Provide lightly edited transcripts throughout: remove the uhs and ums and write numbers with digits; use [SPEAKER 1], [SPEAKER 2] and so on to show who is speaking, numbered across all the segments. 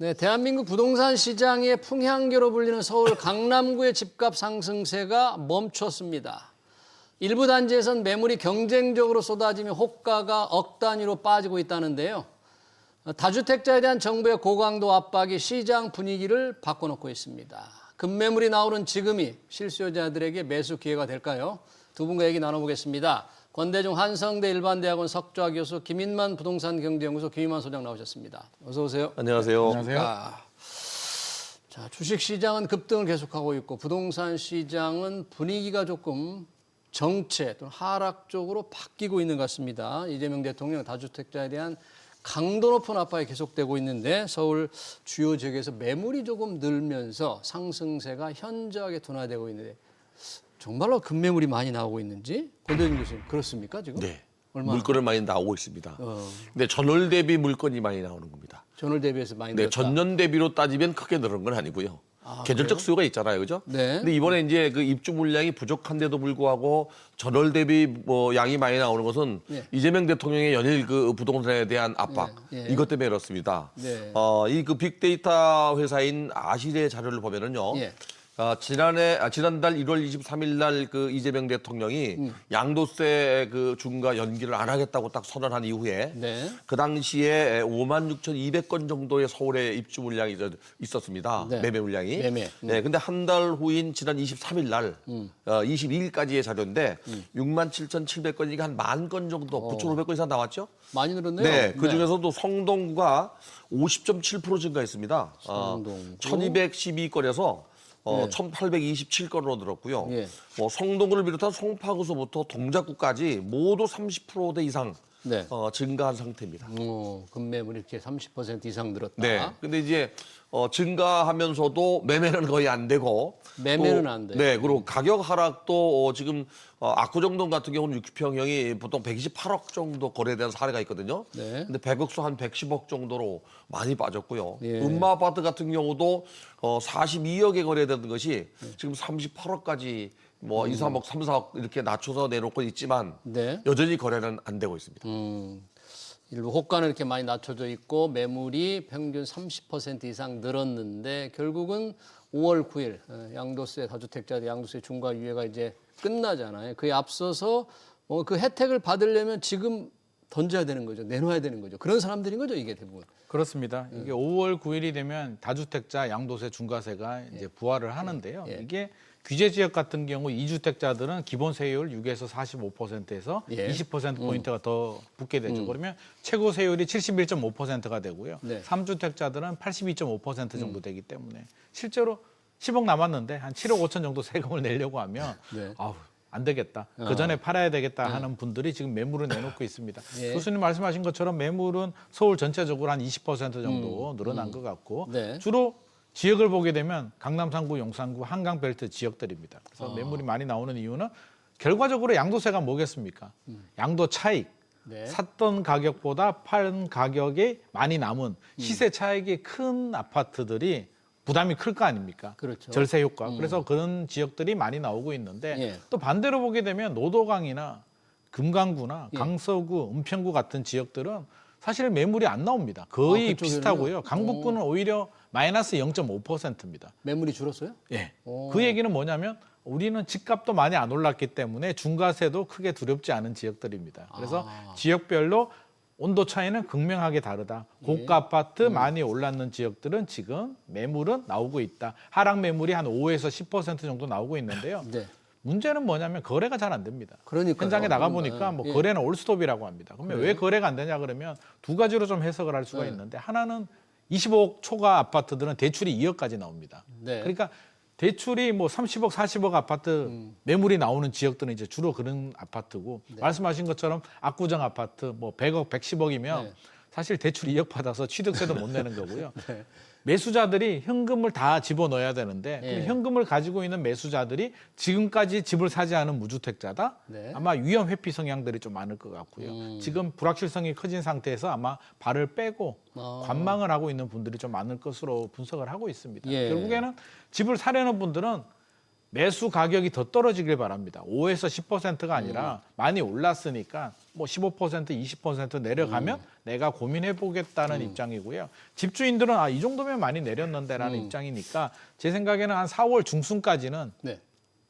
[SPEAKER 1] 네, 대한민국 부동산 시장의 풍향계로 불리는 서울 강남구의 집값 상승세가 멈췄습니다. 일부 단지에선 매물이 경쟁적으로 쏟아지며 호가가 억 단위로 빠지고 있다는데요. 다주택자에 대한 정부의 고강도 압박이 시장 분위기를 바꿔놓고 있습니다. 급매물이 나오는 지금이 실수요자들에게 매수 기회가 될까요? 두 분과 얘기 나눠보겠습니다. 권대중 한성대 일반대학원 석좌 교수, 김인만 부동산경제연구소 김인만 소장 나오셨습니다. 어서 오세요.
[SPEAKER 2] 안녕하세요.
[SPEAKER 3] 안녕하세요.
[SPEAKER 1] 자, 주식시장은 급등을 계속하고 있고 부동산 시장은 분위기가 조금 정체 또는 하락 쪽으로 바뀌고 있는 것 같습니다. 이재명 대통령 다주택자에 대한 강도 높은 압박이 계속되고 있는데 서울 주요 지역에서 매물이 조금 늘면서 상승세가 현저하게 둔화되고 있는데 정말로 급매물이 많이 나오고 있는지 권대중 교수님 그렇습니까 지금?
[SPEAKER 2] 네.
[SPEAKER 1] 얼마나?
[SPEAKER 2] 물건을 많이 나오고 있습니다. 근데 전월 대비 물건이 많이 나오는 겁니다.
[SPEAKER 1] 전월 대비해서 많이
[SPEAKER 2] 네,
[SPEAKER 1] 늘었다.
[SPEAKER 2] 전년 대비로 따지면 크게 늘은 건 아니고요. 계절적 수요가 있잖아요, 그죠?
[SPEAKER 1] 네.
[SPEAKER 2] 근데 이번에 이제 그 입주 물량이 부족한데도 불구하고 전월 대비 뭐 양이 많이 나오는 것은
[SPEAKER 1] 네.
[SPEAKER 2] 이재명 대통령의 연일 그 부동산에 대한 압박
[SPEAKER 1] 네.
[SPEAKER 2] 이것 때문에 그렇습니다.
[SPEAKER 1] 네.
[SPEAKER 2] 이 그 빅데이터 회사인 아실의 자료를 보면은요.
[SPEAKER 1] 예.
[SPEAKER 2] 지난달 1월 23일 날 그 이재명 대통령이 양도세 그 중과 연기를 안 하겠다고 딱 선언한 이후에
[SPEAKER 1] 네.
[SPEAKER 2] 그 당시에 56,200건 정도의 서울에 입주 물량이 있었습니다.
[SPEAKER 1] 네.
[SPEAKER 2] 매매 물량이.
[SPEAKER 1] 매매.
[SPEAKER 2] 네, 근데 한 달 후인 지난 23일 날 22일까지의 자료인데 67,700건이니까 한 10,000건 정도, 9,500건 이상 나왔죠?
[SPEAKER 1] 많이 늘었네요.
[SPEAKER 2] 네, 그 중에서도 성동구가 50.7% 증가했습니다.
[SPEAKER 1] 성동구.
[SPEAKER 2] 1,212건에서 1,827건으로 늘었고요.
[SPEAKER 1] 예.
[SPEAKER 2] 성동구를 비롯한 송파구서부터 동작구까지 모두 30% 이상
[SPEAKER 1] 네.
[SPEAKER 2] 증가한 상태입니다.
[SPEAKER 1] 급매물이 이렇게 30% 이상 늘었다.
[SPEAKER 2] 네. 근데 이제 증가하면서도 매매는 거의 안 되고
[SPEAKER 1] 매매는
[SPEAKER 2] 또,
[SPEAKER 1] 안 돼요.
[SPEAKER 2] 네. 그리고 가격 하락도 지금 압구정동 같은 경우는 6평형이 보통 128억 정도 거래되는 사례가 있거든요.
[SPEAKER 1] 네.
[SPEAKER 2] 근데 100억수 한 110억 정도로 많이 빠졌고요.
[SPEAKER 1] 예.
[SPEAKER 2] 음마 아파트 같은 경우도 42억에 거래되는 것이 지금 38억까지 뭐 2, 3억, 3, 4억 이렇게 낮춰서 내놓고 있지만
[SPEAKER 1] 네.
[SPEAKER 2] 여전히 거래는 안 되고 있습니다.
[SPEAKER 1] 일부 호가는 이렇게 많이 낮춰져 있고 매물이 평균 30% 이상 늘었는데 결국은 5월 9일 양도세 다주택자들 양도세 중과 유예가 이제 끝나잖아요. 그에 앞서서 그 혜택을 받으려면 지금 던져야 되는 거죠. 내놓아야 되는 거죠. 그런 사람들인 거죠, 이게 대부분.
[SPEAKER 3] 그렇습니다. 이게 5월 9일이 되면 다주택자 양도세 중과세가 이제 부과를 하는데요.
[SPEAKER 1] 예.
[SPEAKER 3] 이게 규제 지역 같은 경우 2주택자들은 기본 세율 6에서 45%에서
[SPEAKER 1] 예.
[SPEAKER 3] 20%포인트가 더 붙게 되죠. 그러면 최고 세율이 71.5%가 되고요.
[SPEAKER 1] 네.
[SPEAKER 3] 3주택자들은 82.5% 정도 되기 때문에 실제로 10억 남았는데 한 7억 5천 정도 세금을 내려고 하면
[SPEAKER 1] 네.
[SPEAKER 3] 아우 안 되겠다. 그 전에 팔아야 되겠다 하는 분들이 지금 매물을 내놓고 있습니다.
[SPEAKER 1] 예.
[SPEAKER 3] 교수님 말씀하신 것처럼 매물은 서울 전체적으로 한 20% 정도 늘어난 것 같고
[SPEAKER 1] 네.
[SPEAKER 3] 주로 지역을 보게 되면 강남 3구, 용산구, 한강벨트 지역들입니다. 그래서 매물이 많이 나오는 이유는 결과적으로 양도세가 뭐겠습니까? 양도 차익.
[SPEAKER 1] 네.
[SPEAKER 3] 샀던 가격보다 파는 가격이 많이 남은 시세 차익이 큰 아파트들이 부담이 클 거 아닙니까?
[SPEAKER 1] 그렇죠.
[SPEAKER 3] 절세 효과. 그래서 그런 지역들이 많이 나오고 있는데
[SPEAKER 1] 예.
[SPEAKER 3] 또 반대로 보게 되면 노도강이나 금강구나
[SPEAKER 1] 예.
[SPEAKER 3] 강서구, 은평구 같은 지역들은 사실 매물이 안 나옵니다. 거의
[SPEAKER 1] 그쪽에는요?
[SPEAKER 3] 비슷하고요. 강북구는 오히려 마이너스 0.5%입니다.
[SPEAKER 1] 매물이 줄었어요?
[SPEAKER 3] 예. 그 얘기는 뭐냐면 우리는 집값도 많이 안 올랐기 때문에 중과세도 크게 두렵지 않은 지역들입니다. 그래서 지역별로 온도 차이는 극명하게 다르다. 고가 아파트 많이 올랐는 지역들은 지금 매물은 나오고 있다. 하락 매물이 한 5에서 10% 정도 나오고 있는데요.
[SPEAKER 1] 네.
[SPEAKER 3] 문제는 뭐냐면 거래가 잘 안 됩니다.
[SPEAKER 1] 그러니까요.
[SPEAKER 3] 현장에 나가 보니까 뭐
[SPEAKER 1] 예.
[SPEAKER 3] 거래는 올스톱이라고 합니다. 그러면 왜 거래가 안 되냐 그러면 두 가지로 좀 해석을 할 수가 있는데 하나는 25억 초과 아파트들은 대출이 2억까지 나옵니다.
[SPEAKER 1] 네.
[SPEAKER 3] 그러니까 대출이 뭐 30억, 40억 아파트 매물이 나오는 지역들은 이제 주로 그런 아파트고 말씀하신 것처럼 압구정 아파트 뭐 100억, 110억이면
[SPEAKER 1] 네.
[SPEAKER 3] 사실 대출 2억 받아서 취득세도 못 내는 거고요.
[SPEAKER 1] 네.
[SPEAKER 3] 매수자들이 현금을 다 집어넣어야 되는데
[SPEAKER 1] 예.
[SPEAKER 3] 그 현금을 가지고 있는 매수자들이 지금까지 집을 사지 않은 무주택자다.
[SPEAKER 1] 네.
[SPEAKER 3] 아마 위험 회피 성향들이 좀 많을 것 같고요. 지금 불확실성이 커진 상태에서 아마 발을 빼고 관망을 하고 있는 분들이 좀 많을 것으로 분석을 하고 있습니다.
[SPEAKER 1] 예.
[SPEAKER 3] 결국에는 집을 사려는 분들은 매수 가격이 더 떨어지길 바랍니다. 5에서 10%가 아니라 많이 올랐으니까 뭐 15%, 20% 내려가면 내가 고민해 보겠다는 입장이고요. 집주인들은 이 정도면 많이 내렸는데라는 입장이니까 제 생각에는 한 4월 중순까지는
[SPEAKER 1] 네.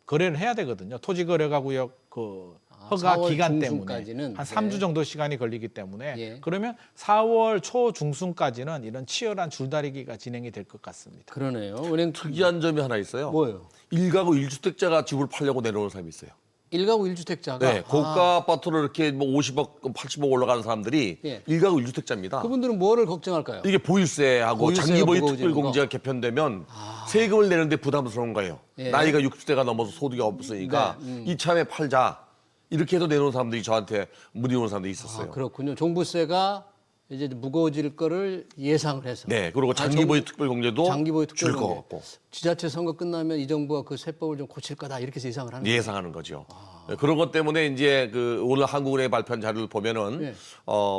[SPEAKER 3] 거래를 해야 되거든요. 토지거래가구역 그 허가
[SPEAKER 1] 4월
[SPEAKER 3] 기간
[SPEAKER 1] 중순까지는?
[SPEAKER 3] 때문에 한
[SPEAKER 1] 네.
[SPEAKER 3] 3주 정도 시간이 걸리기 때문에
[SPEAKER 1] 예.
[SPEAKER 3] 그러면 4월 초 중순까지는 이런 치열한 줄다리기가 진행이 될 것 같습니다.
[SPEAKER 1] 그러네요. 은행
[SPEAKER 2] 특이한 점이 하나 있어요.
[SPEAKER 1] 뭐예요?
[SPEAKER 2] 1가구 1주택자가 집을 팔려고 내려오는 사람이 있어요.
[SPEAKER 1] 1가구 1주택자가
[SPEAKER 2] 네, 고가 아파트로 이렇게 뭐 50억, 80억 올라가는 사람들이
[SPEAKER 1] 예.
[SPEAKER 2] 1가구 1주택자입니다.
[SPEAKER 1] 그분들은 뭐를 걱정할까요?
[SPEAKER 2] 이게 보유세하고
[SPEAKER 1] 보유세가
[SPEAKER 2] 장기보유
[SPEAKER 1] 무거워지는
[SPEAKER 2] 특별공제가 개편되면 세금을 내는데 부담스러운 거예요.
[SPEAKER 1] 예.
[SPEAKER 2] 나이가 60세가 넘어서 소득이 없으니까 이참에 팔자. 이렇게 해도 내놓은 사람들이 저한테 문의 오는 사람들이 있었어요.
[SPEAKER 1] 그렇군요. 종부세가 이제 무거워질 거를 예상을 해서.
[SPEAKER 2] 네, 그리고 장기보유 특별공제도
[SPEAKER 1] 장기보유
[SPEAKER 2] 줄 것
[SPEAKER 1] 특별공제.
[SPEAKER 2] 같고
[SPEAKER 1] 지자체 선거 끝나면 이 정부가 그 세법을 좀 고칠 거다 이렇게 해서 예상을 하는 거예요.
[SPEAKER 2] 예상하는 거죠. 네, 그런 것 때문에 이제 그 오늘 한국은행이 발표한 자료를 보면은
[SPEAKER 1] 네.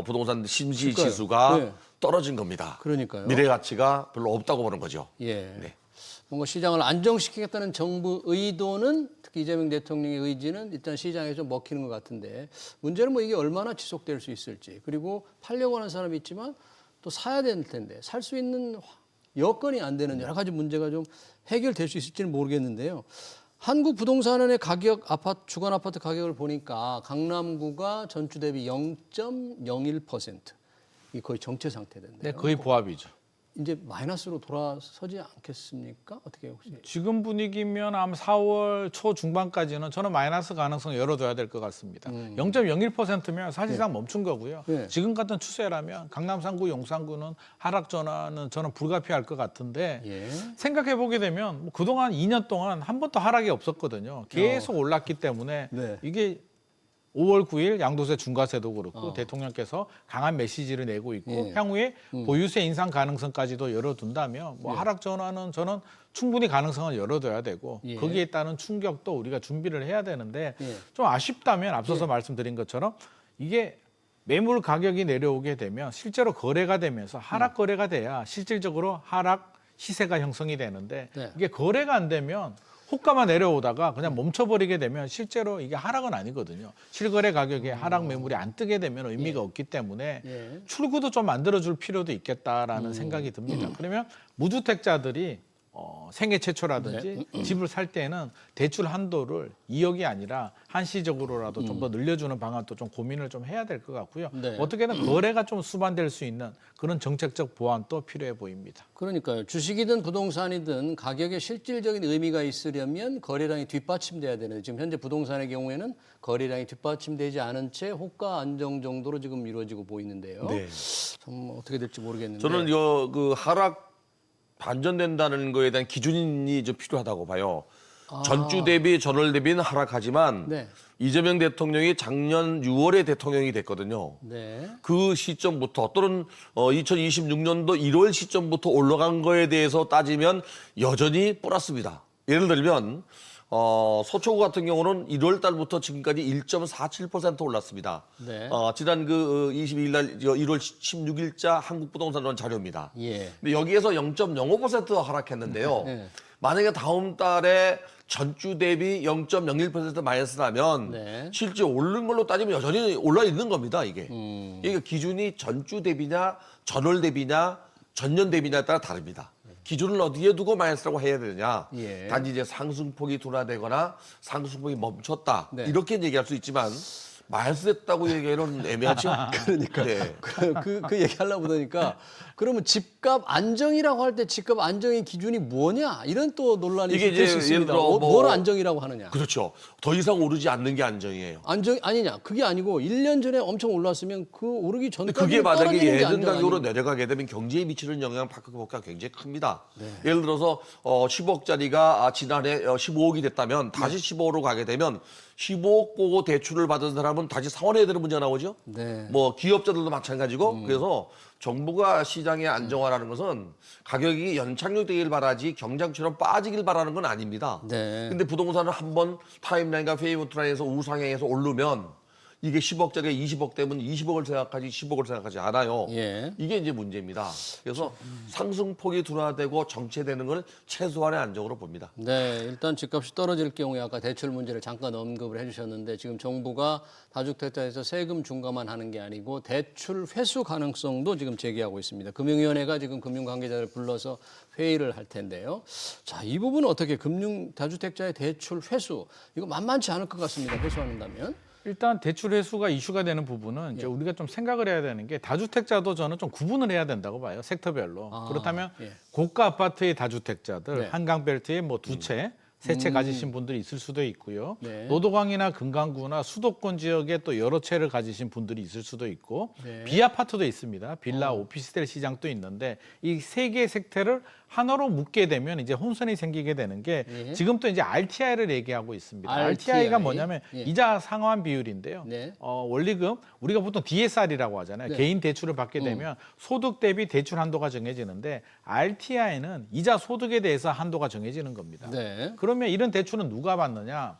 [SPEAKER 2] 부동산 심시
[SPEAKER 1] 그러니까요.
[SPEAKER 2] 지수가
[SPEAKER 1] 네.
[SPEAKER 2] 떨어진 겁니다.
[SPEAKER 1] 그러니까요.
[SPEAKER 2] 미래 가치가 별로 없다고 보는 거죠.
[SPEAKER 1] 예.
[SPEAKER 2] 네.
[SPEAKER 1] 뭔가 시장을 안정시키겠다는 정부 의도는 특히 이재명 대통령의 의지는 일단 시장에 좀 먹히는 것 같은데 문제는 뭐 이게 얼마나 지속될 수 있을지 그리고 팔려고 하는 사람이 있지만 또 사야 될 텐데 살 수 있는 여건이 안 되는 여러 가지 문제가 좀 해결될 수 있을지는 모르겠는데요. 한국 부동산의 가격 주간 아파트 가격을 보니까 강남구가 전주 대비 0.01% 이 거의 정체 상태던데요.
[SPEAKER 3] 네, 거의 보합이죠.
[SPEAKER 1] 이제 마이너스로 돌아서지 않겠습니까? 어떻게 혹시?
[SPEAKER 3] 지금 분위기면 아마 4월 초 중반까지는 저는 마이너스 가능성 열어둬야 될 것 같습니다. 0.01%면 사실상 멈춘 거고요.
[SPEAKER 1] 네.
[SPEAKER 3] 지금 같은 추세라면 강남 3구, 용산구는 하락 전환은 저는 불가피할 것 같은데
[SPEAKER 1] 예.
[SPEAKER 3] 생각해 보게 되면 뭐 그동안 2년 동안 한 번도 하락이 없었거든요. 계속 올랐기 때문에
[SPEAKER 1] 네.
[SPEAKER 3] 이게 5월 9일 양도세 중과세도 그렇고 대통령께서 강한 메시지를 내고 있고
[SPEAKER 1] 예.
[SPEAKER 3] 향후에 보유세 인상 가능성까지도 열어둔다면 뭐 하락 전환은 저는 충분히 가능성을 열어둬야 되고
[SPEAKER 1] 예.
[SPEAKER 3] 거기에 따른 충격도 우리가 준비를 해야 되는데
[SPEAKER 1] 예.
[SPEAKER 3] 좀 아쉽다면 앞서서 말씀드린 것처럼 이게 매물 가격이 내려오게 되면 실제로 거래가 되면서 하락 거래가 돼야 실질적으로 하락 시세가 형성이 되는데
[SPEAKER 1] 네.
[SPEAKER 3] 이게 거래가 안 되면 호가만 내려오다가 그냥 멈춰버리게 되면 실제로 이게 하락은 아니거든요. 실거래 가격에 하락 매물이 안 뜨게 되면 의미가 없기 때문에
[SPEAKER 1] 예.
[SPEAKER 3] 출구도 좀 만들어줄 필요도 있겠다라는 생각이 듭니다. 그러면 무주택자들이 생애 최초라든지 집을 살 때는 대출 한도를 2억이 아니라 한시적으로라도 좀 더 늘려주는 방안도 좀 고민을 좀 해야 될 것 같고요.
[SPEAKER 1] 네.
[SPEAKER 3] 어떻게든 거래가 좀 수반될 수 있는 그런 정책적 보완도 필요해 보입니다.
[SPEAKER 1] 그러니까요. 주식이든 부동산이든 가격에 실질적인 의미가 있으려면 거래량이 뒷받침돼야 되는데 지금 현재 부동산의 경우에는 거래량이 뒷받침되지 않은 채 호가 안정 정도로 지금 이루어지고 보이는데요.
[SPEAKER 2] 네.
[SPEAKER 1] 참 어떻게 될지 모르겠는데.
[SPEAKER 2] 저는 그 하락 반전된다는 거에 대한 기준이 좀 필요하다고 봐요. 전주 대비 전월 대비는 하락하지만
[SPEAKER 1] 네.
[SPEAKER 2] 이재명 대통령이 작년 6월에 대통령이 됐거든요.
[SPEAKER 1] 네.
[SPEAKER 2] 그 시점부터 또는 2026년도 1월 시점부터 올라간 거에 대해서 따지면 여전히 플러스입니다. 예를 들면 서초구 같은 경우는 1월 달부터 지금까지 1.47% 올랐습니다.
[SPEAKER 1] 네.
[SPEAKER 2] 지난 그 22일 날 1월 16일자 한국부동산원 자료입니다.
[SPEAKER 1] 예.
[SPEAKER 2] 근데 여기에서 0.05% 하락했는데요.
[SPEAKER 1] 네.
[SPEAKER 2] 만약에 다음 달에 전주 대비 0.01% 마이너스 나면
[SPEAKER 1] 네.
[SPEAKER 2] 실제 오른 걸로 따지면 여전히 올라 있는 겁니다, 이게. 이게 기준이 전주 대비냐, 전월 대비냐, 전년 대비냐에 따라 다릅니다. 기준을 어디에 두고 마이너스라고 해야 되느냐.
[SPEAKER 1] 예.
[SPEAKER 2] 단지 이제 상승폭이 둔화되거나 상승폭이 멈췄다.
[SPEAKER 1] 네.
[SPEAKER 2] 이렇게 얘기할 수 있지만 마이너스 됐다고 얘기하는 애매하죠.
[SPEAKER 1] 그러니까
[SPEAKER 2] 네.
[SPEAKER 1] 그 얘기하려고 그러니까 그러면 집값 안정이라고 할 때 집값 안정의 기준이 뭐냐 이런 또 논란이
[SPEAKER 2] 이게
[SPEAKER 1] 있을 수
[SPEAKER 2] 이제 예를
[SPEAKER 1] 있습니다.
[SPEAKER 2] 들어
[SPEAKER 1] 뭘 안정이라고 하느냐?
[SPEAKER 2] 그렇죠. 더 이상 오르지 않는 게 안정이에요.
[SPEAKER 1] 안정 아니냐? 그게 아니고 1년 전에 엄청 올랐으면 그 오르기
[SPEAKER 2] 근데
[SPEAKER 1] 전까지
[SPEAKER 2] 그게 만약에
[SPEAKER 1] 떨어지는 게
[SPEAKER 2] 예전
[SPEAKER 1] 안정
[SPEAKER 2] 가격으로
[SPEAKER 1] 아니에요?
[SPEAKER 2] 내려가게 되면 경제에 미치는 영향 파크가 굉장히 큽니다. 예를 들어서 10억짜리가 지난해 15억이 됐다면 다시 15억으로 가게 되면 15억 보고 대출을 받은 사람은 다시 상환해야 되는 문제가 나오죠.
[SPEAKER 1] 네.
[SPEAKER 2] 뭐 기업자들도 마찬가지고 그래서 정부가 시장의 안정화라는 것은 가격이 연착륙되길 바라지 경장처럼 빠지길 바라는 건 아닙니다.
[SPEAKER 1] 네.
[SPEAKER 2] 근데 부동산은 한번 타임라인과 페이먼트 라인에서 우상향해서 오르면 이게 10억짜리가 20억 되면 20억을 생각하지 10억을 생각하지 않아요.
[SPEAKER 1] 예.
[SPEAKER 2] 이게 이제 문제입니다. 그래서 상승폭이 둔화되고 정체되는 걸 최소한의 안정으로 봅니다.
[SPEAKER 1] 네, 일단 집값이 떨어질 경우에 아까 대출 문제를 잠깐 언급을 해주셨는데 지금 정부가 다주택자에서 세금 중과만 하는 게 아니고 대출 회수 가능성도 지금 제기하고 있습니다. 금융위원회가 지금 금융관계자를 불러서 회의를 할 텐데요. 자, 이 부분은 어떻게 다주택자의 대출 회수 이거 만만치 않을 것 같습니다. 회수한다면.
[SPEAKER 3] 일단 대출 회수가 이슈가 되는 부분은 이제 우리가 좀 생각을 해야 되는 게 다주택자도 저는 좀 구분을 해야 된다고 봐요. 섹터별로. 그렇다면
[SPEAKER 1] 예.
[SPEAKER 3] 고가 아파트의 다주택자들
[SPEAKER 1] 네.
[SPEAKER 3] 한강벨트에 뭐 두 채, 세 채 가지신 분들이 있을 수도 있고요.
[SPEAKER 1] 네.
[SPEAKER 3] 노도강이나 금강구나 수도권 지역에 또 여러 채를 가지신 분들이 있을 수도 있고
[SPEAKER 1] 네.
[SPEAKER 3] 비아파트도 있습니다. 빌라, 오피스텔 시장도 있는데 이 세 개의 섹터를 하나로 묶게 되면 이제 혼선이 생기게 되는 게
[SPEAKER 1] 예.
[SPEAKER 3] 지금 또 이제 RTI를 얘기하고 있습니다.
[SPEAKER 1] RTI.
[SPEAKER 3] RTI가 뭐냐면
[SPEAKER 1] 예.
[SPEAKER 3] 이자 상환 비율인데요.
[SPEAKER 1] 네.
[SPEAKER 3] 원리금 우리가 보통 DSR이라고 하잖아요.
[SPEAKER 1] 네.
[SPEAKER 3] 개인 대출을 받게 되면 소득 대비 대출 한도가 정해지는데 RTI는 이자 소득에 대해서 한도가 정해지는 겁니다.
[SPEAKER 1] 네.
[SPEAKER 3] 그러면 이런 대출은 누가 받느냐?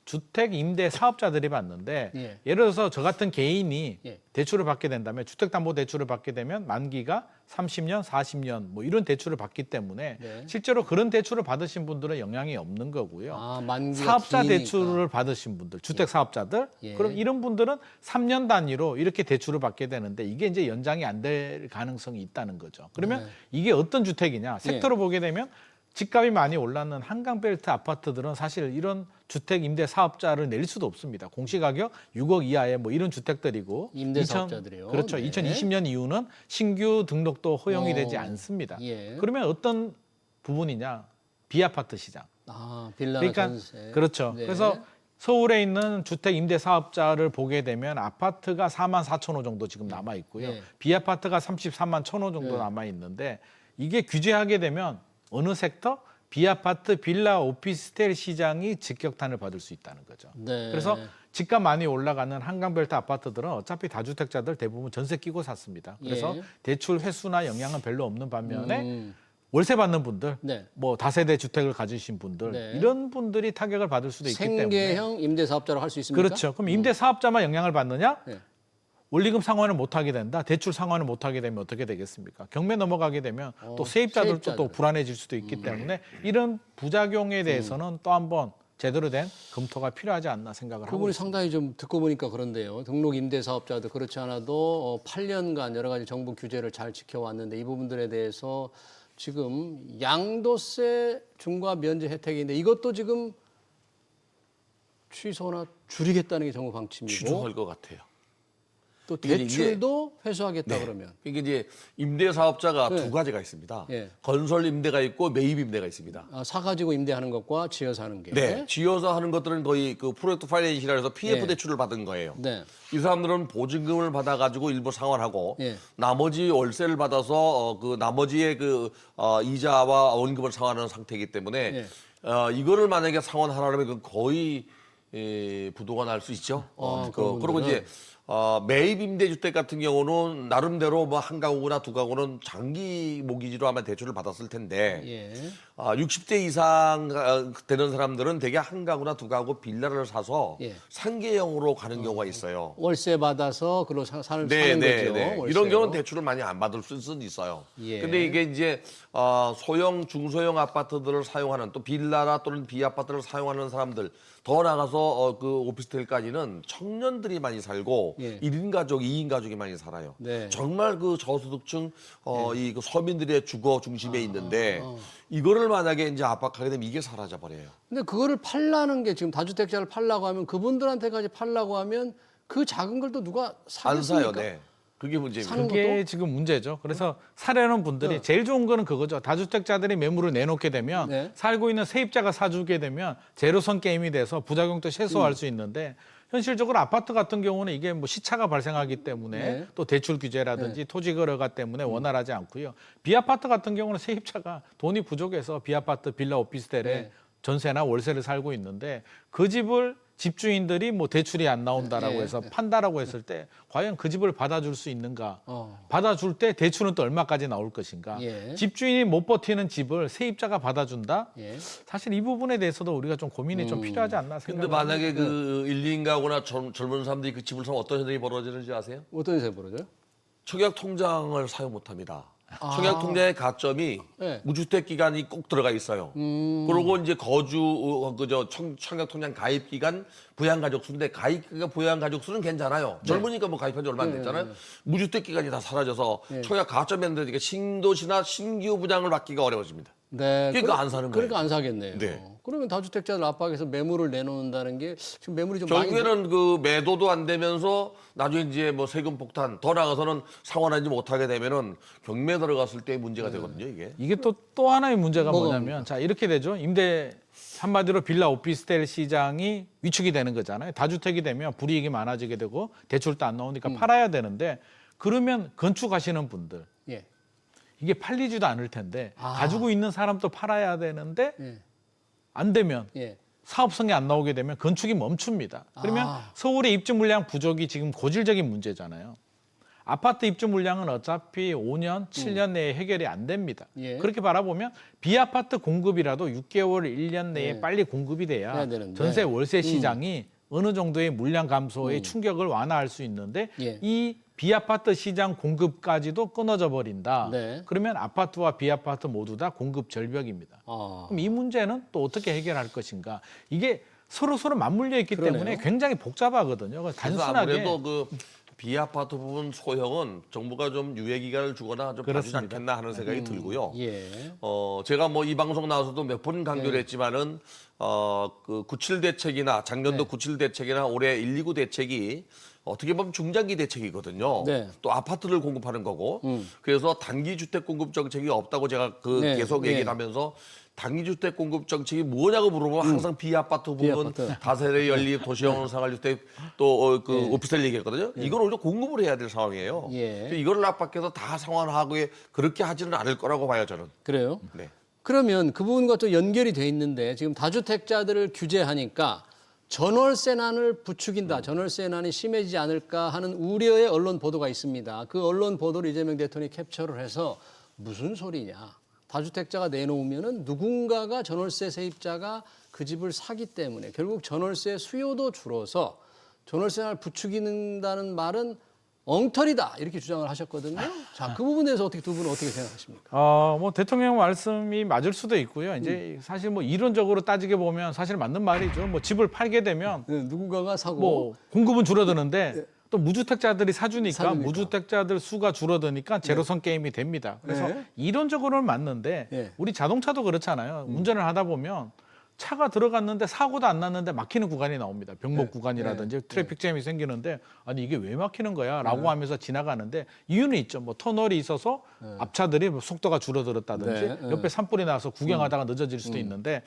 [SPEAKER 3] 주택 임대 사업자들이 받는데
[SPEAKER 1] 예.
[SPEAKER 3] 예를 들어서 저 같은 개인이
[SPEAKER 1] 예.
[SPEAKER 3] 대출을 받게 된다면 주택담보대출을 받게 되면 만기가 30년, 40년 뭐 이런 대출을 받기 때문에
[SPEAKER 1] 네.
[SPEAKER 3] 실제로 그런 대출을 받으신 분들은 영향이 없는 거고요.
[SPEAKER 1] 아, 만기가
[SPEAKER 3] 사업자
[SPEAKER 1] 기니까.
[SPEAKER 3] 대출을 받으신 분들, 주택 사업자들,
[SPEAKER 1] 예.
[SPEAKER 3] 그럼 이런 분들은 3년 단위로 이렇게 대출을 받게 되는데 이게 이제 연장이 안 될 가능성이 있다는 거죠. 그러면
[SPEAKER 1] 네.
[SPEAKER 3] 이게 어떤 주택이냐? 섹터로 보게 되면 집값이 많이 올랐는 한강벨트 아파트들은 사실 이런 주택 임대 사업자를 낼 수도 없습니다. 공시가격 6억 이하의 뭐 이런 주택들이고
[SPEAKER 1] 임대
[SPEAKER 3] 2000
[SPEAKER 1] 사업자들이요.
[SPEAKER 3] 그렇죠.
[SPEAKER 1] 네.
[SPEAKER 3] 2020년 이후는 신규 등록도 허용이 되지 않습니다.
[SPEAKER 1] 예.
[SPEAKER 3] 그러면 어떤 부분이냐? 비아파트 시장.
[SPEAKER 1] 아, 빌라나
[SPEAKER 3] 그러니까
[SPEAKER 1] 전세.
[SPEAKER 3] 그렇죠.
[SPEAKER 1] 네.
[SPEAKER 3] 그래서 서울에 있는 주택 임대 사업자를 보게 되면 아파트가 4만 4천 호 정도 지금 남아 있고요.
[SPEAKER 1] 네.
[SPEAKER 3] 비아파트가 33만 1천 호 정도
[SPEAKER 1] 네.
[SPEAKER 3] 남아 있는데 이게 규제하게 되면 어느 섹터? 비아파트, 빌라, 오피스텔 시장이 직격탄을 받을 수 있다는 거죠.
[SPEAKER 1] 네.
[SPEAKER 3] 그래서 집값 많이 올라가는 한강벨트 아파트들은 어차피 다주택자들 대부분 전세 끼고 샀습니다. 그래서
[SPEAKER 1] 예.
[SPEAKER 3] 대출 회수나 영향은 별로 없는 반면에
[SPEAKER 1] 음.
[SPEAKER 3] 월세 받는 분들,
[SPEAKER 1] 네.
[SPEAKER 3] 뭐 다세대 주택을 가지신 분들
[SPEAKER 1] 네.
[SPEAKER 3] 이런 분들이 타격을 받을 수도 있기 때문에
[SPEAKER 1] 생계형 임대 사업자로 할 수 있습니까?
[SPEAKER 3] 그렇죠. 그럼 임대 사업자만 영향을 받느냐?
[SPEAKER 1] 네.
[SPEAKER 3] 원리금 상환을 못 하게 된다. 대출 상환을 못 하게 되면 어떻게 되겠습니까? 경매 넘어가게 되면 또 세입자들도
[SPEAKER 1] 세입자들.
[SPEAKER 3] 또 불안해질 수도 있기 때문에 이런 부작용에 대해서는 또 한번 제대로 된 검토가 필요하지 않나 생각을
[SPEAKER 1] 그
[SPEAKER 3] 하고
[SPEAKER 1] 부분이
[SPEAKER 3] 있습니다.
[SPEAKER 1] 상당히 좀 듣고 보니까 그런데요. 등록 임대 사업자도 그렇지 않아도 8년간 여러 가지 정부 규제를 잘 지켜왔는데 이 부분들에 대해서 지금 양도세 중과 면제 혜택인데 이것도 지금 취소나 줄이겠다는 게 정부 방침이고
[SPEAKER 2] 추정할 것 같아요.
[SPEAKER 1] 또
[SPEAKER 2] 이게
[SPEAKER 1] 대출도 회수하겠다 그러면.
[SPEAKER 2] 이게 이제 임대 사업자가
[SPEAKER 1] 네.
[SPEAKER 2] 두 가지가 있습니다.
[SPEAKER 1] 예.
[SPEAKER 2] 건설 임대가 있고 매입 임대가 있습니다.
[SPEAKER 1] 아, 사가지고 임대하는 것과 지어서 하는 게.
[SPEAKER 2] 네, 지어서 하는 것들은 거의 그 프로젝트 파이낸셜이라 해서 PF
[SPEAKER 1] 예.
[SPEAKER 2] 대출을 받은 거예요.
[SPEAKER 1] 네.
[SPEAKER 2] 이 사람들은 보증금을 받아가지고 일부 상환하고
[SPEAKER 1] 예.
[SPEAKER 2] 나머지 월세를 받아서 그 나머지의 그 이자와 원금을 상환하는 상태이기 때문에 이거를 만약에 상환하려면 그건 거의 부도가 날 수 있죠.
[SPEAKER 1] 그런
[SPEAKER 2] 그리고 이제 매입 임대주택 같은 경우는 나름대로 뭐 한 가구나 두 가구는 장기 모기지로 아마 대출을 받았을 텐데
[SPEAKER 1] 예.
[SPEAKER 2] 60대 이상 되는 사람들은 대개 한 가구나 두 가구 빌라를 사서
[SPEAKER 1] 예.
[SPEAKER 2] 상계형으로 가는 경우가 있어요.
[SPEAKER 1] 월세 받아서 그로 사는
[SPEAKER 2] 네,
[SPEAKER 1] 거죠.
[SPEAKER 2] 이런
[SPEAKER 1] 월세로.
[SPEAKER 2] 경우는 대출을 많이 안 받을 수는 있어요.
[SPEAKER 1] 예.
[SPEAKER 2] 근데 이게 이제 소형, 중소형 아파트들을 사용하는 또 빌라나 또는 비아파트를 사용하는 사람들 더 나가서 그 오피스텔까지는 청년들이 많이 살고
[SPEAKER 1] 예.
[SPEAKER 2] 1인 가족, 2인 가족이 많이 살아요.
[SPEAKER 1] 네.
[SPEAKER 2] 정말 그 저소득층 이 그 서민들의 주거 중심에 있는데 이거를 만약에 이제 압박하게 되면 이게 사라져 버려요.
[SPEAKER 1] 근데 그거를 팔라는 게 지금 다주택자를 팔라고 하면 그분들한테까지 팔라고 하면 그 작은 걸 또 누가
[SPEAKER 2] 안
[SPEAKER 1] 사겠습니까?
[SPEAKER 2] 사요, 네. 그게 문제입니다.
[SPEAKER 1] 사는
[SPEAKER 3] 그게
[SPEAKER 1] 것도?
[SPEAKER 3] 지금 문제죠. 그래서 사려는 분들이 제일 좋은 거는 그거죠. 다주택자들이 매물을 내놓게 되면
[SPEAKER 1] 네.
[SPEAKER 3] 살고 있는 세입자가 사주게 되면 제로섬 게임이 돼서 부작용도 최소화할 수 있는데 현실적으로 아파트 같은 경우는 이게 뭐 시차가 발생하기 때문에
[SPEAKER 1] 네.
[SPEAKER 3] 또 대출 규제라든지 토지 거래가 때문에 원활하지 않고요. 비아파트 같은 경우는 세입자가 돈이 부족해서 비아파트, 빌라, 오피스텔에
[SPEAKER 1] 네.
[SPEAKER 3] 전세나 월세를 살고 있는데 그 집을 집주인들이 뭐 대출이 안 나온다라고
[SPEAKER 1] 예.
[SPEAKER 3] 해서 판다라고 했을 때 과연 그 집을 받아줄 수 있는가?
[SPEAKER 1] 어.
[SPEAKER 3] 받아줄 때 대출은 또 얼마까지 나올 것인가?
[SPEAKER 1] 예.
[SPEAKER 3] 집주인이 못 버티는 집을 세입자가 받아준다?
[SPEAKER 1] 예.
[SPEAKER 3] 사실 이 부분에 대해서도 우리가 좀 고민이 좀 필요하지 않나
[SPEAKER 2] 근데
[SPEAKER 3] 생각합니다.
[SPEAKER 2] 만약에 그 1인 가구나 젊은 사람들이 그 집을 사면 어떤 현상이 벌어지는지 아세요?
[SPEAKER 1] 어떤 세 벌어져요?
[SPEAKER 2] 청약 통장을 사용 못합니다. 청약 통장의 가점이
[SPEAKER 1] 네.
[SPEAKER 2] 무주택 기간이 꼭 들어가 있어요. 그리고 이제 청약 통장 가입 기간 부양가족 수인데 가입기가 부양가족 수는 괜찮아요. 젊으니까 뭐 가입한 지 얼마 안 됐잖아요. 무주택 기간이 다 사라져서 청약 가점이 안 되니까 신도시나 신규 부양을 받기가 어려워집니다.
[SPEAKER 1] 네.
[SPEAKER 2] 그러니까 안 사는 거예요.
[SPEAKER 1] 그러니까 안 사겠네요.
[SPEAKER 2] 네.
[SPEAKER 1] 그러면 다주택자들 압박해서 매물을 내놓는다는 게 지금 매물이 좀 많이
[SPEAKER 2] 결국에는 그 매도도 안 되면서 나중에 이제 뭐 세금 폭탄 더 나가서는 상환하지 못하게 되면은 경매 들어갔을 때 문제가 되거든요, 이게.
[SPEAKER 3] 이게 또 하나의 문제가
[SPEAKER 1] 뭐가
[SPEAKER 3] 뭐냐면 자 이렇게 되죠. 임대 한마디로 빌라 오피스텔 시장이 위축이 되는 거잖아요. 다주택이 되면 불이익이 많아지게 되고 대출도 안 나오니까 팔아야 되는데 그러면 건축하시는 분들
[SPEAKER 1] 예.
[SPEAKER 3] 이게 팔리지도 않을 텐데 가지고 있는 사람도 팔아야 되는데
[SPEAKER 1] 예.
[SPEAKER 3] 안 되면
[SPEAKER 1] 예.
[SPEAKER 3] 사업성이 안 나오게 되면 건축이 멈춥니다. 그러면 서울의 입주 물량 부족이 지금 고질적인 문제잖아요. 아파트 입주 물량은 어차피 5년, 7년 내에 해결이 안 됩니다.
[SPEAKER 1] 예.
[SPEAKER 3] 그렇게 바라보면 비아파트 공급이라도 6개월, 1년 내에
[SPEAKER 1] 예.
[SPEAKER 3] 빨리 공급이 돼야
[SPEAKER 1] 해야 되는데.
[SPEAKER 3] 전세 월세 시장이 어느 정도의 물량 감소의 충격을 완화할 수 있는데
[SPEAKER 1] 예.
[SPEAKER 3] 이 비아파트 시장 공급까지도 끊어져 버린다.
[SPEAKER 1] 네.
[SPEAKER 3] 그러면 아파트와 비아파트 모두 다 공급 절벽입니다. 그럼 이 문제는 또 어떻게 해결할 것인가? 이게 서로 맞물려 있기
[SPEAKER 1] 그러네요.
[SPEAKER 3] 때문에 굉장히 복잡하거든요. 그래서
[SPEAKER 2] 그래서
[SPEAKER 3] 단순하게
[SPEAKER 2] 아무래도 그 비아파트 부분 소형은 정부가 좀 유예 기간을 주거나 좀 봐주지
[SPEAKER 3] 그렇습니다.
[SPEAKER 2] 않겠나 하는 생각이 들고요.
[SPEAKER 1] 예.
[SPEAKER 2] 제가 뭐 이 방송 나와서도 몇 번 강조를 했지만은 그 97 대책이나 작년도 97 대책이나 올해 129 대책이 어떻게 보면 중장기 대책이거든요.
[SPEAKER 1] 네.
[SPEAKER 2] 또 아파트를 공급하는 거고. 그래서 단기 주택 공급 정책이 없다고 제가
[SPEAKER 1] 네.
[SPEAKER 2] 계속
[SPEAKER 1] 네.
[SPEAKER 2] 얘기를 하면서 단기 주택 공급 정책이 뭐냐고 물어보면 항상 비아파트 부분,
[SPEAKER 1] 비아파트.
[SPEAKER 2] 다세대 연립, 도시형 상할주택 또 그 오피스텔 얘기했거든요. 이걸 오히려 공급을 해야 될 상황이에요.
[SPEAKER 1] 예.
[SPEAKER 2] 이거를 압박해서 다 상환하고 그렇게 하지는 않을 거라고 봐요, 저는.
[SPEAKER 1] 그래요?
[SPEAKER 2] 네.
[SPEAKER 1] 그러면 그 부분과 또 연결이 돼 있는데 지금 다주택자들을 규제하니까 전월세난을 부추긴다. 전월세난이 심해지지 않을까 하는 우려의 언론 보도가 있습니다. 그 언론 보도를 이재명 대통령이 캡처를 해서 무슨 소리냐. 다주택자가 내놓으면은 누군가가 전월세 세입자가 그 집을 사기 때문에 결국 전월세 수요도 줄어서 전월세난을 부추긴다는 말은 엉터리다 이렇게 주장을 하셨거든요. 자, 그 부분에 대해서 두 분은 어떻게 생각하십니까?
[SPEAKER 3] 뭐 대통령 말씀이 맞을 수도 있고요. 이제 사실 뭐 이론적으로 따지게 보면 사실 맞는 말이죠. 뭐 집을 팔게 되면
[SPEAKER 1] 네, 누군가가 사고
[SPEAKER 3] 뭐 공급은 줄어드는데 또 무주택자들이 사주니까
[SPEAKER 1] 사주니까.
[SPEAKER 3] 무주택자들 수가 줄어드니까 제로섬 게임이 됩니다. 그래서
[SPEAKER 1] 네.
[SPEAKER 3] 이론적으로는 맞는데
[SPEAKER 1] 네.
[SPEAKER 3] 우리 자동차도 그렇잖아요. 운전을 하다 보면 차가 들어갔는데 사고도 안 났는데 막히는 구간이 나옵니다. 병목 구간이라든지 트래픽 잼이 생기는데 아니 이게 왜 막히는 거야? 라고 하면서 지나가는데 이유는 있죠. 뭐 터널이 있어서 앞차들이 뭐 속도가 줄어들었다든지 옆에 산불이 나서 구경하다가 늦어질 수도 있는데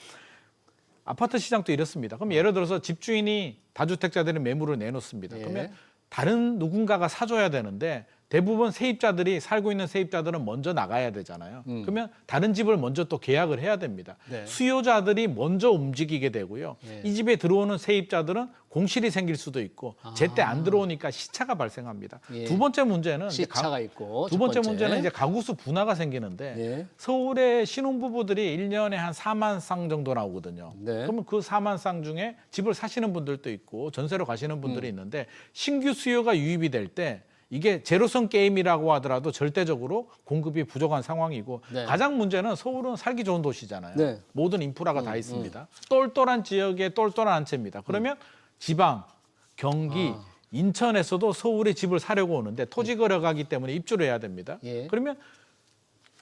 [SPEAKER 3] 아파트 시장도 이렇습니다. 그럼 예를 들어서 집주인이 다주택자들이 매물을 내놓습니다.
[SPEAKER 1] 예.
[SPEAKER 3] 그러면 다른 누군가가 사줘야 되는데 대부분 세입자들이 살고 있는 세입자들은 먼저 나가야 되잖아요. 그러면 다른 집을 먼저 또 계약을 해야 됩니다.
[SPEAKER 1] 네.
[SPEAKER 3] 수요자들이 먼저 움직이게 되고요.
[SPEAKER 1] 예.
[SPEAKER 3] 이 집에 들어오는 세입자들은 공실이 생길 수도 있고 제때 안 들어오니까 시차가 발생합니다.
[SPEAKER 1] 예.
[SPEAKER 3] 두 번째 문제는 이제
[SPEAKER 1] 시차가 있고
[SPEAKER 3] 두 번째 문제는 이제 가구수 분화가 생기는데
[SPEAKER 1] 예.
[SPEAKER 3] 서울의 신혼부부들이 1년에 한 4만 쌍 정도 나오거든요.
[SPEAKER 1] 네.
[SPEAKER 3] 그러면 그 4만 쌍 중에 집을 사시는 분들도 있고 전세로 가시는 분들이 있는데 신규 수요가 유입이 될 때 이게 제로섬 게임이라고 하더라도 절대적으로 공급이 부족한 상황이고
[SPEAKER 1] 네.
[SPEAKER 3] 가장 문제는 서울은 살기 좋은 도시잖아요.
[SPEAKER 1] 네.
[SPEAKER 3] 모든 인프라가 다 있습니다. 똘똘한 지역에 똘똘한 한 채입니다. 그러면 지방, 경기, 인천에서도 서울에 집을 사려고 오는데 토지 거래가기 때문에 입주를 해야 됩니다.
[SPEAKER 1] 예.
[SPEAKER 3] 그러면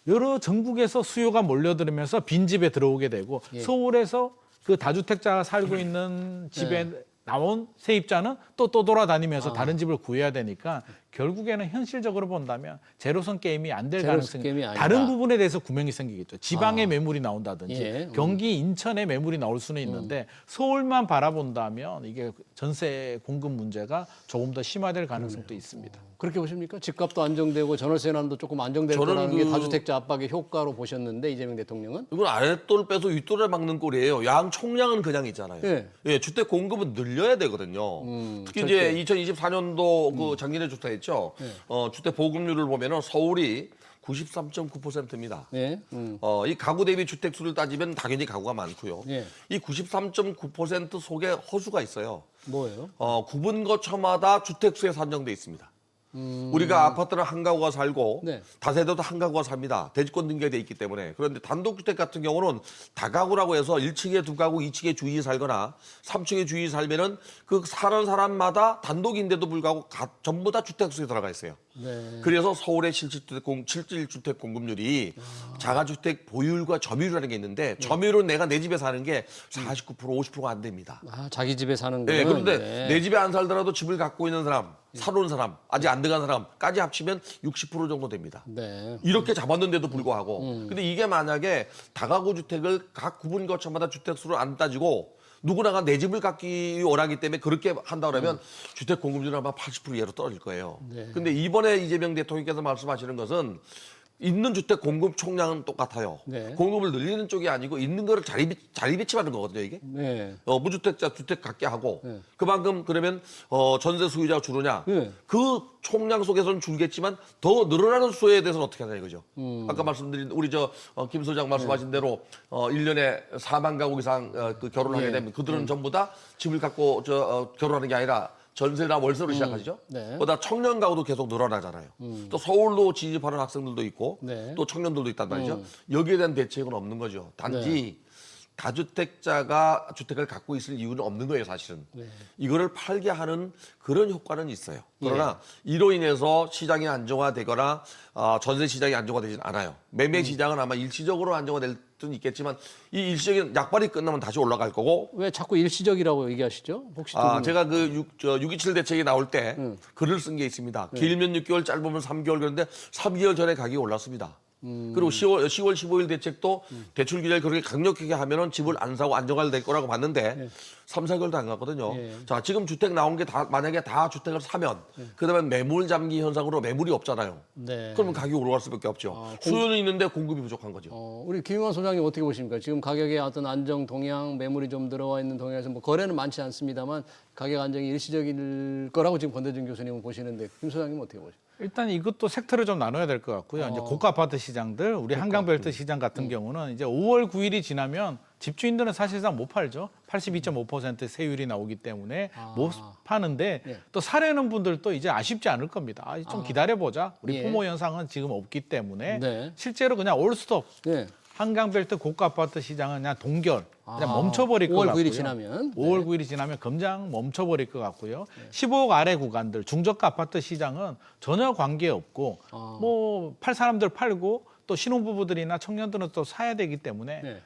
[SPEAKER 3] 여러 전국에서 수요가 몰려들면서 빈집에 들어오게 되고
[SPEAKER 1] 예.
[SPEAKER 3] 서울에서 그 다주택자가 살고 있는 집에 나온 세입자는 또 돌아다니면서 다른 집을 구해야 되니까 결국에는 현실적으로 본다면 제로섬 게임이 안 될
[SPEAKER 1] 제로섬
[SPEAKER 3] 가능성이
[SPEAKER 1] 게임이 아니다.
[SPEAKER 3] 다른 부분에 대해서 구멍이 생기겠죠. 지방의 매물이 나온다든지
[SPEAKER 1] 예.
[SPEAKER 3] 경기, 인천의 매물이 나올 수는 있는데 서울만 바라본다면 이게 전세 공급 문제가 조금 더 심화될 가능성도 있습니다.
[SPEAKER 1] 그렇게 보십니까? 집값도 안정되고 전월세난도 조금 안정될
[SPEAKER 2] 저는
[SPEAKER 1] 거라는 게
[SPEAKER 2] 그-
[SPEAKER 1] 다주택자 압박의 효과로 보셨는데 이재명 대통령은
[SPEAKER 2] 이건 아랫돌 빼서 윗돌을 막는 꼴이에요. 양 총량은 그냥 있잖아요.
[SPEAKER 1] 예.
[SPEAKER 2] 예, 주택 공급은 늘려야 되거든요. 특히 이제 2024년도 그 작년에 조사했죠. 주택 보급률을 보면은 서울이 93.9%입니다.
[SPEAKER 1] 예.
[SPEAKER 2] 이 가구 대비 주택 수를 따지면 당연히 가구가 많고요.
[SPEAKER 1] 예.
[SPEAKER 2] 이 93.9% 속에 허수가 있어요.
[SPEAKER 1] 뭐예요?
[SPEAKER 2] 구분 거처마다 주택수에 산정돼 있습니다. 우리가 아파트는 한 가구가 살고
[SPEAKER 1] 네.
[SPEAKER 2] 다세대도 한 가구가 삽니다. 대지권 등기가 돼 있기 때문에. 그런데 단독주택 같은 경우는 다가구라고 해서 1층에 두 가구, 2층에 주인이 살거나 3층에 주인이 살면은 그 사는 사람마다 단독인데도 불구하고 전부 다 주택수에 들어가 있어요.
[SPEAKER 1] 네.
[SPEAKER 2] 그래서 서울의 실질주택 공급률이 자가주택 보유율과 점유율이라는 게 있는데 점유율은 내가 내 집에 사는 게 49%, 50%가 안 됩니다.
[SPEAKER 1] 아, 자기 집에 사는
[SPEAKER 2] 네,
[SPEAKER 1] 거는
[SPEAKER 2] 그런데 내 집에 안 살더라도 집을 갖고 있는 사람, 사놓은 사람, 아직 안 들어간 사람까지 합치면 60% 정도 됩니다.
[SPEAKER 1] 네.
[SPEAKER 2] 이렇게 잡았는데도 불구하고. 근데 이게 만약에 다가구 주택을 각 구분 거처마다 주택 수를 안 따지고 누구나가 내 집을 갖기 원하기 때문에 그렇게 한다 그러면 주택 공급률은 아마 80% 이하로 떨어질 거예요.
[SPEAKER 1] 네.
[SPEAKER 2] 근데 이번에 이재명 대통령께서 말씀하시는 것은 있는 주택 공급 총량은 똑같아요.
[SPEAKER 1] 네.
[SPEAKER 2] 공급을 늘리는 쪽이 아니고 있는 거를 자리 배치하는 거거든요, 이게.
[SPEAKER 1] 네.
[SPEAKER 2] 무주택자 주택 갖게 하고
[SPEAKER 1] 네.
[SPEAKER 2] 그만큼 그러면 전세 수요자가 줄으냐
[SPEAKER 1] 네.
[SPEAKER 2] 그 총량 속에서는 줄겠지만 더 늘어나는 수에 대해서는 어떻게 하냐 이거죠. 아까 말씀드린 우리 김 소장 말씀하신 대로 1년에 4만 가구 이상 그 결혼을 하게 되면 그들은 전부 다 집을 갖고 결혼하는 게 아니라 전세나 월세로 시작하죠.
[SPEAKER 1] 네.
[SPEAKER 2] 그러다 청년 가구도 계속 늘어나잖아요. 또 서울로 진입하는 학생들도 있고
[SPEAKER 1] 네.
[SPEAKER 2] 또 청년들도 있단 말이죠. 여기에 대한 대책은 없는 거죠. 단지 다주택자가 주택을 갖고 있을 이유는 없는 거예요, 사실은. 이거를 팔게 하는 그런 효과는 있어요. 그러나 이로 인해서 시장이 안정화되거나 전세 시장이 안정화되지는 않아요. 매매 시장은 아마 일시적으로 안정화될 수는 있겠지만 이 일시적인 약발이 끝나면 다시 올라갈 거고.
[SPEAKER 1] 왜 자꾸 일시적이라고 얘기하시죠? 혹시
[SPEAKER 2] 제가 그 6.27 대책이 나올 때 글을 쓴 게 있습니다. 길면 6개월, 짧으면 3개월 그런데 3개월 전에 가격이 올랐습니다. 그리고 10월 15일 대책도 대출 기준을 그렇게 강력하게 하면은 집을 안 사고 안정화될 거라고 봤는데 3, 4개월도 안 갔거든요. 자, 지금 주택 나온 게 만약에 다 주택을 사면 그다음에 매물 잠기 현상으로 매물이 없잖아요.
[SPEAKER 1] 네.
[SPEAKER 2] 그러면 가격이 올라갈 수밖에 없죠. 수요는 있는데 공급이 부족한 거죠.
[SPEAKER 1] 우리 김용환 소장님 어떻게 보십니까? 지금 가격의 어떤 안정 동향, 매물이 좀 들어와 있는 동향에서 뭐 거래는 많지 않습니다만 가격 안정이 일시적일 거라고 지금 권대중 교수님은 보시는데 김 소장님은 어떻게 보십니까?
[SPEAKER 3] 일단 이것도 섹터를 좀 나눠야 될 것 같고요. 이제 고가 아파트 시장들, 우리 한강벨트 시장 같은 경우는 이제 5월 9일이 지나면 집주인들은 사실상 못 팔죠. 82.5% 세율이 나오기 때문에 못 파는데
[SPEAKER 1] 예.
[SPEAKER 3] 또 사려는 분들도 이제 아쉽지 않을 겁니다. 좀 기다려보자. 우리
[SPEAKER 1] 예.
[SPEAKER 3] 포모 현상은 지금 없기 때문에
[SPEAKER 1] 네.
[SPEAKER 3] 실제로 그냥 올스톱
[SPEAKER 1] 네.
[SPEAKER 3] 한강벨트 고가 아파트 시장은 그냥 동결, 그냥 멈춰버릴 것
[SPEAKER 1] 5월
[SPEAKER 3] 같고요.
[SPEAKER 1] 9일이 지나면
[SPEAKER 3] 5월 9일이 지나면 검장 멈춰버릴 것 같고요. 15억 아래 구간들, 중저가 아파트 시장은 전혀 관계없고 뭐 팔 사람들 팔고 또 신혼부부들이나 청년들은 또 사야 되기 때문에
[SPEAKER 1] 네.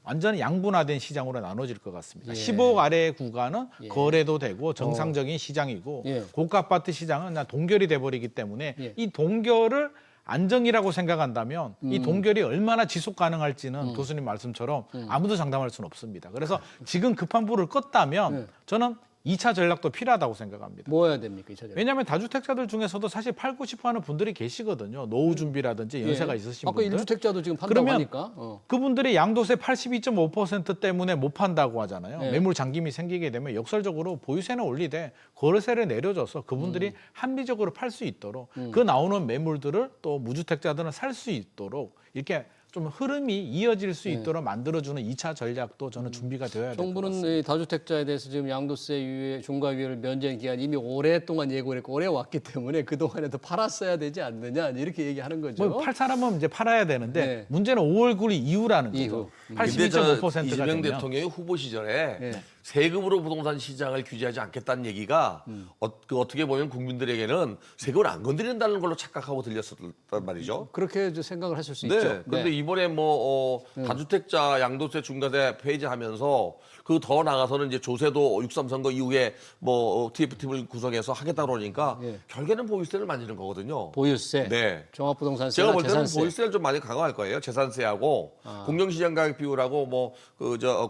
[SPEAKER 3] 완전히 양분화된 시장으로 나눠질 것 같습니다.
[SPEAKER 1] 예.
[SPEAKER 3] 15억 아래 구간은 거래도 되고 정상적인 시장이고
[SPEAKER 1] 예.
[SPEAKER 3] 고가 아파트 시장은 그냥 동결이 돼버리기 때문에
[SPEAKER 1] 예.
[SPEAKER 3] 이 동결을 안정이라고 생각한다면 이 동결이 얼마나 지속 가능할지는 교수님 말씀처럼 아무도 장담할 수는 없습니다. 그래서 지금 급한 불을 껐다면 저는 2차 전략도 필요하다고 생각합니다.
[SPEAKER 1] 뭐 해야 됩니까? 이 차전?
[SPEAKER 3] 왜냐하면 다주택자들 중에서도 사실 팔고 싶어하는 분들이 계시거든요. 노후 준비라든지 연세가 있으신
[SPEAKER 1] 아까
[SPEAKER 3] 분들.
[SPEAKER 1] 1주택자도 지금 판다고
[SPEAKER 3] 그러면
[SPEAKER 1] 하니까.
[SPEAKER 3] 그분들이 양도세 82.5% 때문에 못 판다고 하잖아요.
[SPEAKER 1] 네.
[SPEAKER 3] 매물 잠김이 생기게 되면 역설적으로 보유세는 올리되 거래세를 내려줘서 그분들이 합리적으로 팔 수 있도록 그 나오는 매물들을 또 무주택자들은 살 수 있도록 이렇게 좀 흐름이 이어질 수 있도록 만들어주는 2차 전략도 저는 준비가 되어야 될 것 같습니다.
[SPEAKER 1] 정부는 이 다주택자에 대해서 지금 양도세 유예, 중과유예를 면제한 기한 이미 오랫동안 예고를 했고 오래 왔기 때문에 그동안에도 팔았어야 되지 않느냐 이렇게 얘기하는 거죠.
[SPEAKER 3] 뭐 팔 사람은 이제 팔아야 되는데
[SPEAKER 1] 네.
[SPEAKER 3] 문제는 5월 9일 이후라는
[SPEAKER 1] 이후.
[SPEAKER 3] 거죠. 82.5%가
[SPEAKER 2] 이재명
[SPEAKER 3] 되면
[SPEAKER 2] 대통령이 후보 시절에
[SPEAKER 1] 네.
[SPEAKER 2] 세금으로 부동산 시장을 규제하지 않겠다는 얘기가 어떻게 보면 국민들에게는 세금을 안 건드린다는 걸로 착각하고 들렸었단 말이죠.
[SPEAKER 1] 그렇게 이제 생각을 하실 수
[SPEAKER 2] 네.
[SPEAKER 1] 있죠.
[SPEAKER 2] 그런데 이번에 뭐 다주택자 양도세 중과세 폐지하면서 그 더 나가서는 이제 조세도 6.3 선거 이후에 뭐 TF팀을 구성해서 하겠다 그러니까
[SPEAKER 1] 예.
[SPEAKER 2] 결국에는 보유세를 만지는 거거든요.
[SPEAKER 1] 보유세,
[SPEAKER 2] 네.
[SPEAKER 1] 종합부동산세나
[SPEAKER 2] 제가 볼 때는
[SPEAKER 1] 재산세.
[SPEAKER 2] 보유세를 좀 많이 강화할 거예요. 재산세하고 공정시장 가격 비율하고 뭐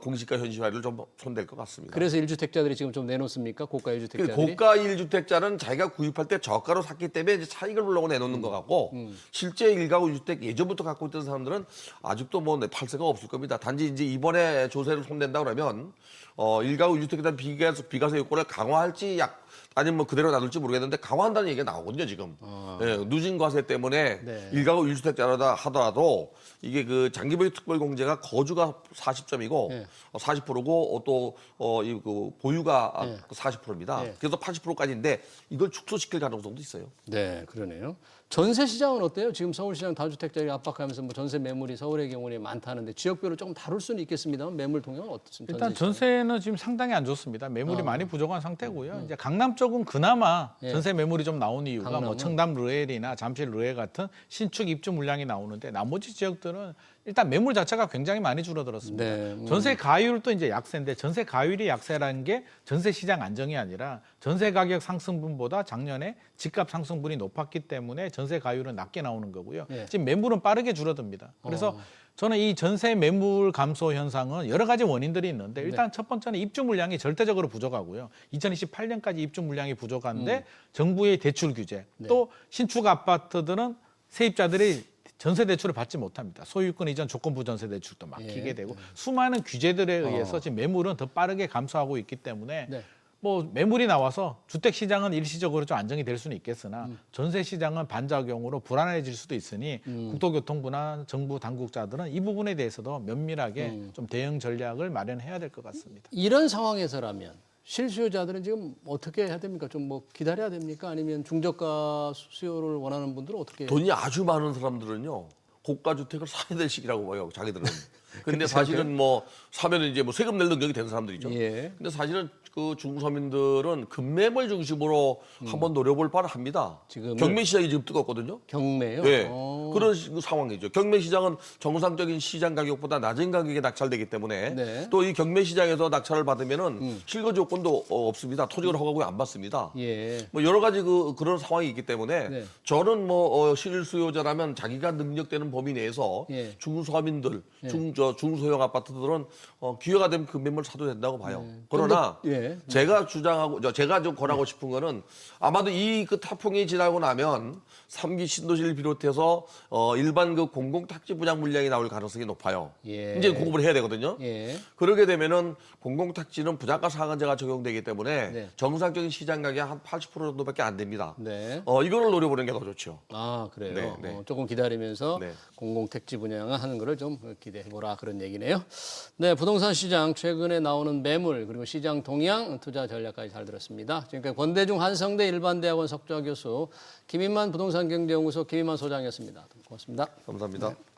[SPEAKER 2] 공시지가 현실화를 좀 손댈 것 같습니다.
[SPEAKER 1] 그래서 1주택자들이 지금 좀 내놓습니까? 고가 1주택자들이.
[SPEAKER 2] 고가 1주택자는 자기가 구입할 때 저가로 샀기 때문에 이제 차익을 보려고 내놓는 것 같고 실제 1가구 1주택 예전부터 갖고 있던 사람들은 아직도 뭐 팔세가 없을 겁니다. 단지 이제 이번에 조세를 손댄다 그러면 1가구 1주택에 대한 비과세 요건을 강화할지 아니면 뭐 그대로 놔둘지 모르겠는데 강화한다는 얘기가 나오거든요 지금. 예, 누진 과세 때문에
[SPEAKER 1] 네.
[SPEAKER 2] 1가구 1주택자라다 하더라도 이게 그 장기보유 특별공제가 거주가 40점이고
[SPEAKER 1] 네.
[SPEAKER 2] 40%고 또 그 보유가 40%입니다.
[SPEAKER 1] 네.
[SPEAKER 2] 그래서 80%까지인데 이걸 축소시킬 가능성도 있어요.
[SPEAKER 1] 네, 그러네요. 전세 시장은 어때요? 지금 서울시장 다주택자를 압박하면서 뭐 전세 매물이 서울의 경우에 많다는데 지역별로 조금 다룰 수는 있겠습니다만 매물 동향은 어떻습니까?
[SPEAKER 3] 일단 전세는 지금 상당히 안 좋습니다. 매물이 많이 부족한 상태고요. 이제 강남 쪽은 그나마
[SPEAKER 1] 예.
[SPEAKER 3] 전세 매물이 좀 나오는 이유가 뭐
[SPEAKER 1] 강남은?
[SPEAKER 3] 청담 르엘이나 잠실 르엘 같은 신축 입주 물량이 나오는데 나머지 지역들은 일단 매물 자체가 굉장히 많이 줄어들었습니다.
[SPEAKER 1] 네,
[SPEAKER 3] 전세 가율도 이제 약세인데 전세 가율이 약세라는 게 전세 시장 안정이 아니라 전세 가격 상승분보다 작년에 집값 상승분이 높았기 때문에 전세 가율은 낮게 나오는 거고요.
[SPEAKER 1] 예.
[SPEAKER 3] 지금 매물은 빠르게 줄어듭니다. 그래서 저는 이 전세 매물 감소 현상은 여러 가지 원인들이 있는데 일단 첫 번째는 입주 물량이 절대적으로 부족하고요. 2028년까지 입주 물량이 부족한데 정부의 대출 규제 또 신축 아파트들은 세입자들이 전세 대출을 받지 못합니다. 소유권 이전 조건부 전세 대출도 막히게 되고 수많은 규제들에 의해서 지금 매물은 더 빠르게 감소하고 있기 때문에
[SPEAKER 1] 네.
[SPEAKER 3] 뭐 매물이 나와서 주택 시장은 일시적으로 좀 안정이 될 수는 있겠으나 전세 시장은 반작용으로 불안해질 수도 있으니 국토교통부나 정부 당국자들은 이 부분에 대해서도 면밀하게 좀 대응 전략을 마련해야 될 것 같습니다.
[SPEAKER 1] 이런 상황에서라면 실수요자들은 지금 어떻게 해야 됩니까? 좀 뭐 기다려야 됩니까? 아니면 중저가 수요를 원하는 분들은 어떻게?
[SPEAKER 2] 돈이 아주 많은 사람들은요 고가 주택을 사야 될 시기라고 봐요 자기들은. 근데 사실은 뭐 사면 이제 뭐 세금 낼 능력이 되는 사람들이죠.
[SPEAKER 1] 예.
[SPEAKER 2] 근데 사실은 그 중서민들은 급매물 중심으로 한번 노려볼 바를 합니다.
[SPEAKER 1] 지금은?
[SPEAKER 2] 경매 시장이 지금 뜨겁거든요.
[SPEAKER 1] 경매요?
[SPEAKER 2] 네. 그런 상황이죠. 경매 시장은 정상적인 시장 가격보다 낮은 가격에 낙찰되기 때문에
[SPEAKER 1] 네.
[SPEAKER 2] 또 이 경매 시장에서 낙찰을 받으면은 실거주 요건도 없습니다. 토지를 허가구에 안 받습니다.
[SPEAKER 1] 예.
[SPEAKER 2] 뭐 여러 가지 그런 상황이 있기 때문에
[SPEAKER 1] 네.
[SPEAKER 2] 저는 뭐 실수요자라면 자기가 능력되는 범위 내에서
[SPEAKER 1] 예.
[SPEAKER 2] 중서민들, 중소형 아파트들은 기회가 되면 그 매물 사도 된다고 봐요. 그러나
[SPEAKER 1] 예.
[SPEAKER 2] 제가 제가 좀 권하고 싶은 거는 아마도 이 그 타풍이 지나고 나면 3기 신도시를 비롯해서 일반 그 공공택지 분양 물량이 나올 가능성이 높아요.
[SPEAKER 1] 예.
[SPEAKER 2] 이제 공급을 해야 되거든요.
[SPEAKER 1] 예.
[SPEAKER 2] 그러게 되면은 공공택지는 부장가 상한제가 적용되기 때문에
[SPEAKER 1] 네.
[SPEAKER 2] 정상적인 시장 가격 한 80% 정도밖에 안 됩니다.
[SPEAKER 1] 네.
[SPEAKER 2] 이거를 노려보는 게 더 좋죠.
[SPEAKER 1] 아, 그래요.
[SPEAKER 2] 네, 네.
[SPEAKER 1] 조금 기다리면서
[SPEAKER 2] 네.
[SPEAKER 1] 공공택지 분양을 하는 거를 좀 기대해보라 그런 얘기네요. 네, 부동산 시장 최근에 나오는 매물 그리고 시장 동향 투자 전략까지 잘 들었습니다. 지금까지 권대중 한성대 일반대학원 석좌 교수 김인만 부동산경제연구소 김인만 소장이었습니다. 고맙습니다.
[SPEAKER 2] 감사합니다.